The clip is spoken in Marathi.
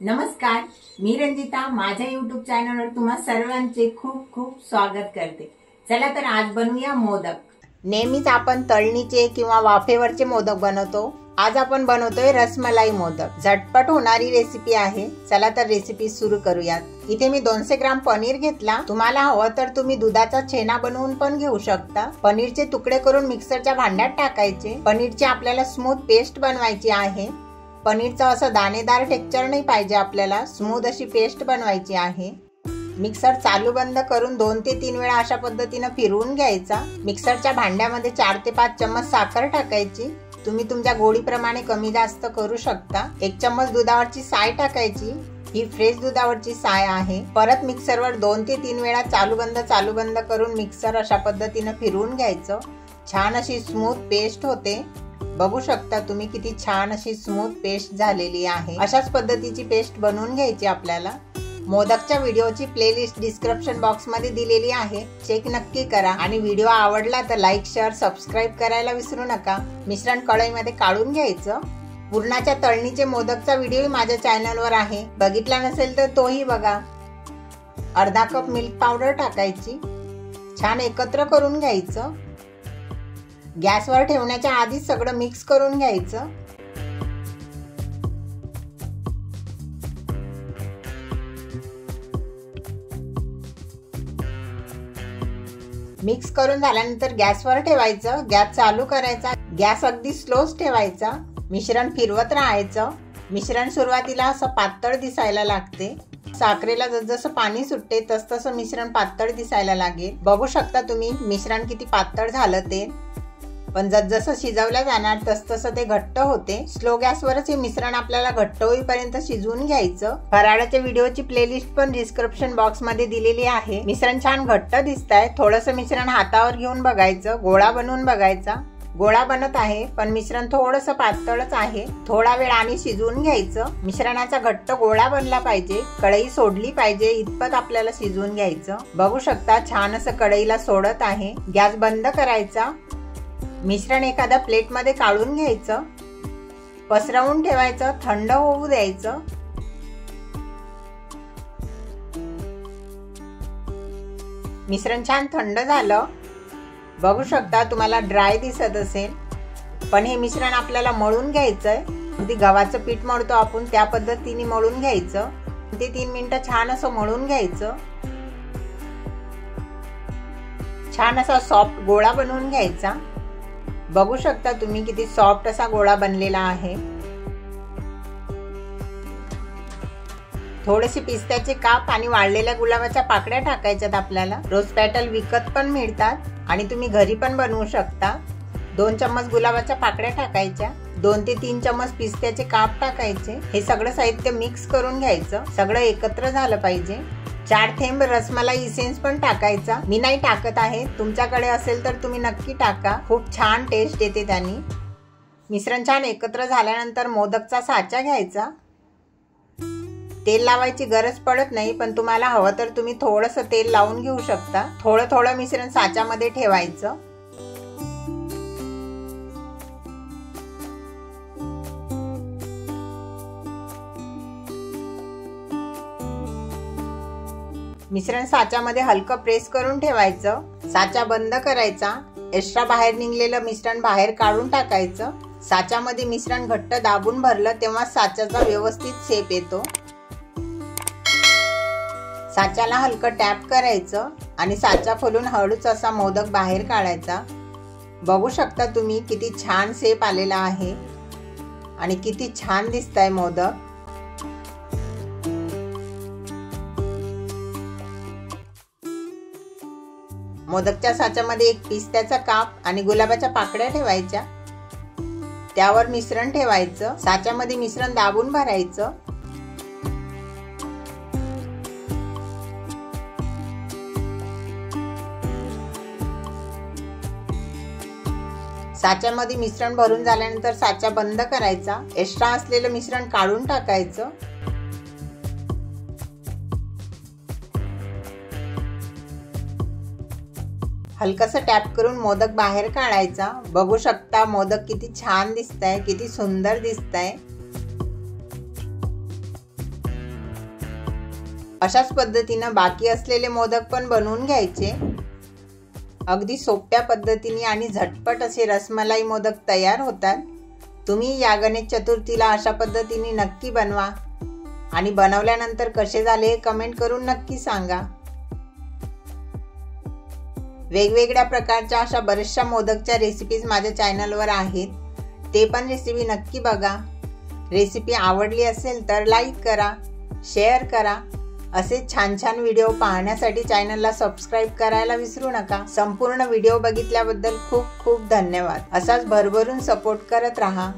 नमस्कार, मी रंजिता माझ्या YouTube चॅनलवर तुम्हा सर्वांचे खूप खूप स्वागत करते। चला तर आज बनवूया मोदक। नेहमीच आपण तळणीचे किंवा वाफेवरचे मोदक बनवतो। आज आपण बनवतोय रसमलाई मोदक। झटपट होणारी रेसिपी आहे। चला तर रेसिपी सुरू करूयात। इथे मी 200 ग्राम पनीर घेतला। तुम्हाला हवं तर तुम्ही दुधाचा छेना बनवून पण घेऊ शकता। पनीरचे तुकडे करून मिक्सरच्या भांड्यात टाकायचे। पनीरची आपल्याला स्मूथ पेस्ट बनवायची आहे। पनीरचा असं दाणेदार टेक्स्चर नाही पाहिजे, आपल्याला स्मूथ अशी पेस्ट बनवायची आहे। मिक्सर चालू बंद करून 2 ते 3 वेळा अशा पद्धतीने फिरवून घ्यायचा। मिक्सरच्या भांड्यामध्ये 4 ते 5 चम्मच साखर टाकायची। तुम्ही तुमच्या गोडीप्रमाणे कमी जास्त करू शकता। 1 चम्मच दुधावरची साय टाकायची। ही फ्रेश दुधावरची साय आहे। परत मिक्सरवर 2 ते 3 वेळा चालू बंद करून मिक्सर अशा पद्धतीने फिरवून घ्यायचं। छान अशी स्मूथ पेस्ट होते। बघू शकता तुम्ही किती छान अशी स्मूथ पेस्ट झालेली आहे। अशाच पद्धतीची पेस्ट बनवून घ्यायची आपल्याला। मोदकच्या व्हिडिओची प्लेलिस्ट डिस्क्रिप्शन बॉक्स मध्ये दिलेली आहे, चेक नक्की करा। आणि व्हिडिओ आवडला तर लाईक शेअर सबस्क्राइब करायला विसरू नका। मिश्रण कढईमध्ये काढून घ्यायचं। पुरणाच्या तळणीचे मोदकचा व्हिडिओ माझ्या चॅनलवर आहे, बघितला नसेल तर तोही बघा। अर्धा कप मिल्क पावडर टाकायची। छान एकत्र करून घ्यायचं। गॅसवर ठेवण्याच्या आधी सगळं मिक्स करून घ्यायचं। मिक्स करून झाल्यानंतर गॅसवर ठेवायचं। गॅस चालू करायचा। गॅस अगदी स्लोच ठेवायचा। मिश्रण फिरवत राहायचं। मिश्रण सुरुवातीला असं पातळ दिसायला लागते। साखरेला जसजसं पाणी सुटते तसतसं मिश्रण पातळ दिसायला लागेल। बघू शकता तुम्ही मिश्रण किती पातळ झालं ते। पण जसजसं शिजवलं जाणार तसतसं ते घट्ट होते। स्लो गॅसवरच हे मिश्रण आपल्याला घट्ट होईपर्यंत शिजवून घ्यायचं। फराळाच्या व्हिडिओची प्लेलिस्ट पण डिस्क्रिप्शन बॉक्स मध्ये दिलेली आहे। मिश्रण छान घट्ट दिसतंय। थोडंसं मिश्रण हातावर घेऊन बघायचं, गोळा बनवून बघायचा। गोळा बनत आहे पण मिश्रण थोडंसं पातळच आहे। थोडा वेळ आणि शिजवून घ्यायचं। मिश्रणाचा घट्ट गोळा बनला पाहिजे, कढई सोडली पाहिजे इतपत आपल्याला शिजवून घ्यायचं। बघू शकता छान असं कढईला सोडत आहे। गॅस बंद करायचा। मिश्रण एखाद्या प्लेट मध्ये काढून घ्यायचं। पसरवून ठेवायचं, थंड होऊ द्यायचं। मिश्रण छान थंड झालं। बघू शकता तुम्हाला ड्राय दिसत असेल, पण हे मिश्रण आपल्याला मळून घ्यायचंय। अगदी गव्हाचं पीठ मळतो आपण त्या पद्धतीने मळून घ्यायचं। 2 ते 3 मिनिटं छान असं मळून घ्यायचं। छान असा सॉफ्ट गोळा बनवून घ्यायचा। बघू शकता तुम्ही किती सॉफ्ट असा गोळा बनलेला आहे। थोडेसे पिस्त्याचे काप आणि वाळलेल्या गुलाबाच्या पाकळ्या टाकायच्यात आपल्याला। रोज पॅटल विकत पण मिळतात आणि तुम्ही घरी पण बनवू शकता। 2 चम्मच गुलाबाच्या पाकळ्या टाकायच्या। 2 ते 3 चम्मच पिस्त्याचे काप टाकायचे। हे सगळं साहित्य मिक्स करून घ्यायचं। सगळं एकत्र झालं पाहिजे। 4 थेंब रसमलाई इसेन्स पण टाकायचा। मी नाही टाकत आहे, तुमच्याकडे असेल तर तुम्ही नक्की टाका, खूप छान टेस्ट येते त्यानी। मिश्रण छान एकत्र झाल्यानंतर मोदकचा साचा घ्यायचा। तेल लावायची गरज पडत नाही, पण तुम्हाला हवं तर तुम्ही थोडंसं तेल लावून घेऊ शकता। थोडं थोडं मिश्रण साच्यामध्ये ठेवायचं। मिश्रण साच्यामध्ये हलकं प्रेस करून ठेवायचं। साचा बंद करायचा। एक्स्ट्रा बाहेर निघलेलं मिश्रण बाहेर काढून टाकायचं। साच्यामध्ये मिश्रण घट्ट दाबून भरलं तेव्हा साच्याचा व्यवस्थित शेप येतो। साच्याला हलकं टॅप करायचं आणि साचा खोलून हळूच असा मोदक बाहेर काढायचा। बघू शकता तुम्ही किती छान शेप आलेला आहे आणि किती छान दिसतंय मोदक। मोदकच्या साच्यामध्ये एक पिस्त्याचा काप आणि गुलाबाच्या पाकळ्या ठेवायच्या। त्यावर मिश्रण ठेवायचं। साच्यामध्ये मिश्रण दाबून भरायचं। साच्यामध्ये मिश्रण भरून झाल्यानंतर साचा बंद करायचा। एक्स्ट्रा असलेलं मिश्रण काढून टाकायचं। हलकसं टॅप करून मोदक बाहेर काढायचा। बघू शकता मोदक किती छान दिसतंय, किती सुंदर दिसतंय। अशाच पद्धतीने बाकी असलेले मोदक पण बनवून घ्यायचे। अगदी सोप्या पद्धतीने आणि झटपट असे रसमलाई मोदक तयार होतात। तुम्ही या गणेश चतुर्थीला अशा पद्धतीने नक्की बनवा आणि बनवल्यानंतर कसे झाले हे कमेंट करून नक्की सांगा। वेगवेगळ्या प्रकारच्या अशा बऱ्याचशा मोदकच्या रेसिपीज माझ्या चॅनलवर आहेत, ते पण रेसिपी नक्की बघा। रेसिपी आवडली असेल तर लाईक करा, शेअर करा। असे छान छान व्हिडिओ पाहण्यासाठी चॅनलला सबस्क्राईब करायला विसरू नका। संपूर्ण व्हिडिओ बघितल्याबद्दल खूप खूप धन्यवाद। असाच भरभरून सपोर्ट करत राहा।